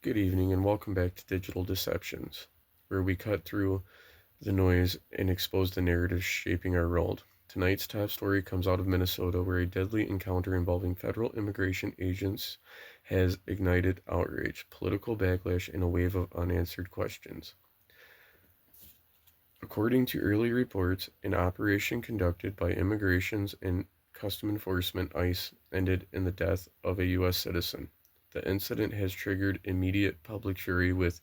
Good evening and welcome back to Digital Deceptions, where we cut through the noise and expose the narratives shaping our world. Tonight's top story comes out of Minnesota, where a deadly encounter involving federal immigration agents has ignited outrage, political backlash, and a wave of unanswered questions. According to early reports, an operation conducted by Immigration and Custom Enforcement ICE ended in the death of a U.S. citizen. The incident has triggered immediate public fury, with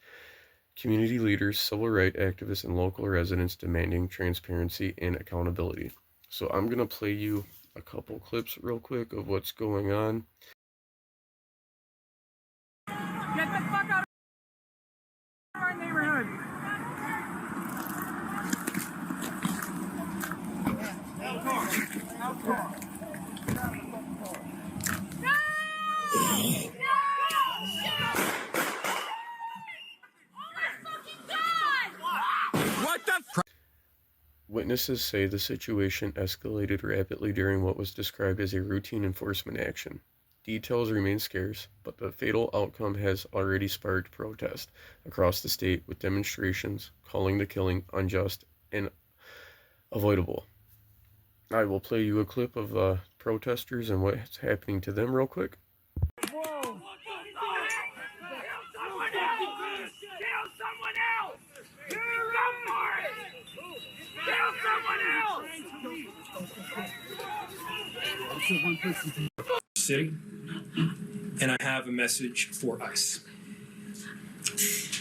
community leaders, civil rights activists, and local residents demanding transparency and accountability. So I'm going to play you a couple clips real quick of what's going on. Get the fuck out of our neighborhood! Witnesses say the situation escalated rapidly during what was described as a routine enforcement action. Details remain scarce, but the fatal outcome has already sparked protest across the state, with demonstrations calling the killing unjust and avoidable. I will play you a clip of protesters and what's happening to them real quick. City, and I have a message for ICE.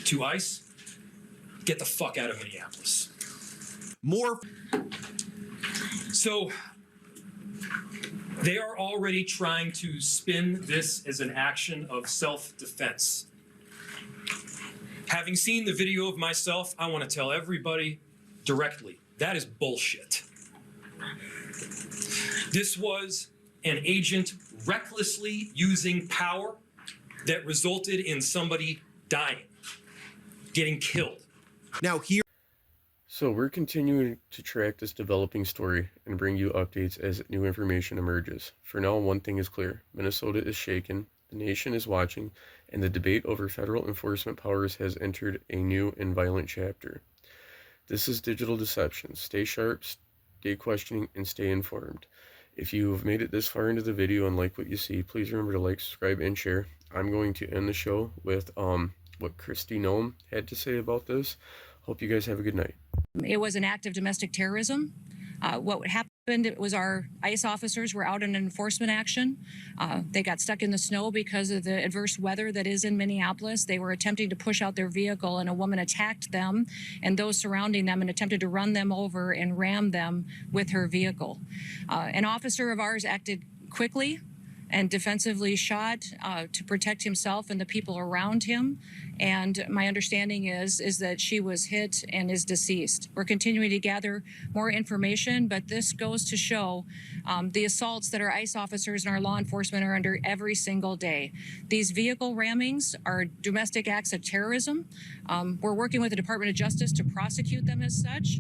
To ICE, get the fuck out of Minneapolis. So they are already trying to spin this as an action of self-defense. Having seen the video of myself, I want to tell everybody directly, that is bullshit. This was an agent recklessly using power that resulted in somebody dying, getting killed. So we're continuing to track this developing story and bring you updates as new information emerges. For now, one thing is clear: Minnesota is shaken, the nation is watching, and the debate over federal enforcement powers has entered a new and violent chapter. This is Digital Deception. Stay sharp, stay questioning, and stay informed. If you've made it this far into the video and like what you see, please remember to like, subscribe, and share. I'm going to end the show with what Kristi Noem had to say about this. Hope you guys have a good night. It was an act of domestic terrorism. What happened was our ICE officers were out in an enforcement action. They got stuck in the snow because of the adverse weather that is in Minneapolis. They were attempting to push out their vehicle, and a woman attacked them and those surrounding them and attempted to run them over and ram them with her vehicle. An officer of ours acted quickly and defensively shot to protect himself and the people around him. And my understanding is that she was hit and is deceased. We're continuing to gather more information, but this goes to show the assaults that our ICE officers and our law enforcement are under every single day. These vehicle rammings are domestic acts of terrorism. We're working with the Department of Justice to prosecute them as such.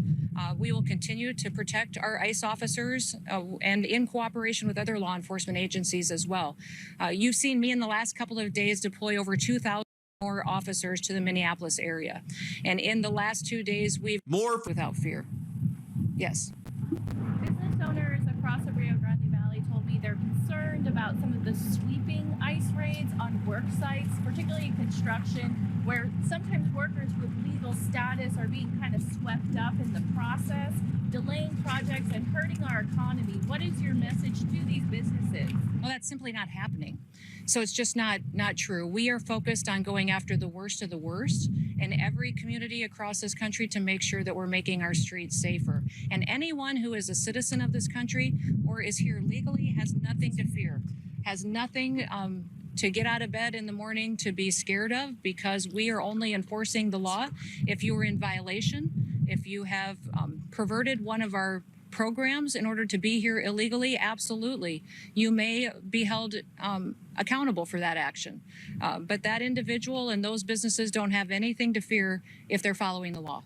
We will continue to protect our ICE officers and in cooperation with other law enforcement agencies as well. You've seen me in the last couple of days deploy over 2,000 more officers to the Minneapolis area. And in the last 2 days, we've more without fear. Yes. Business owners across the Rio Grande Valley told me they're concerned about some of the sweeping ICE raids on work sites, particularly in construction, where sometimes workers with legal status are being kind of swept up in the process, delaying projects and hurting our economy. What is your message to these businesses? Well, that's simply not happening. So it's just not true. We are focused on going after the worst of the worst in every community across this country to make sure that we're making our streets safer. And anyone who is a citizen of this country or is here legally has nothing to fear, has nothing to get out of bed in the morning to be scared of, because we are only enforcing the law. If you are in violation, if you have perverted one of our programs in order to be here illegally, absolutely, you may be held accountable for that action. But that individual and those businesses don't have anything to fear if they're following the law.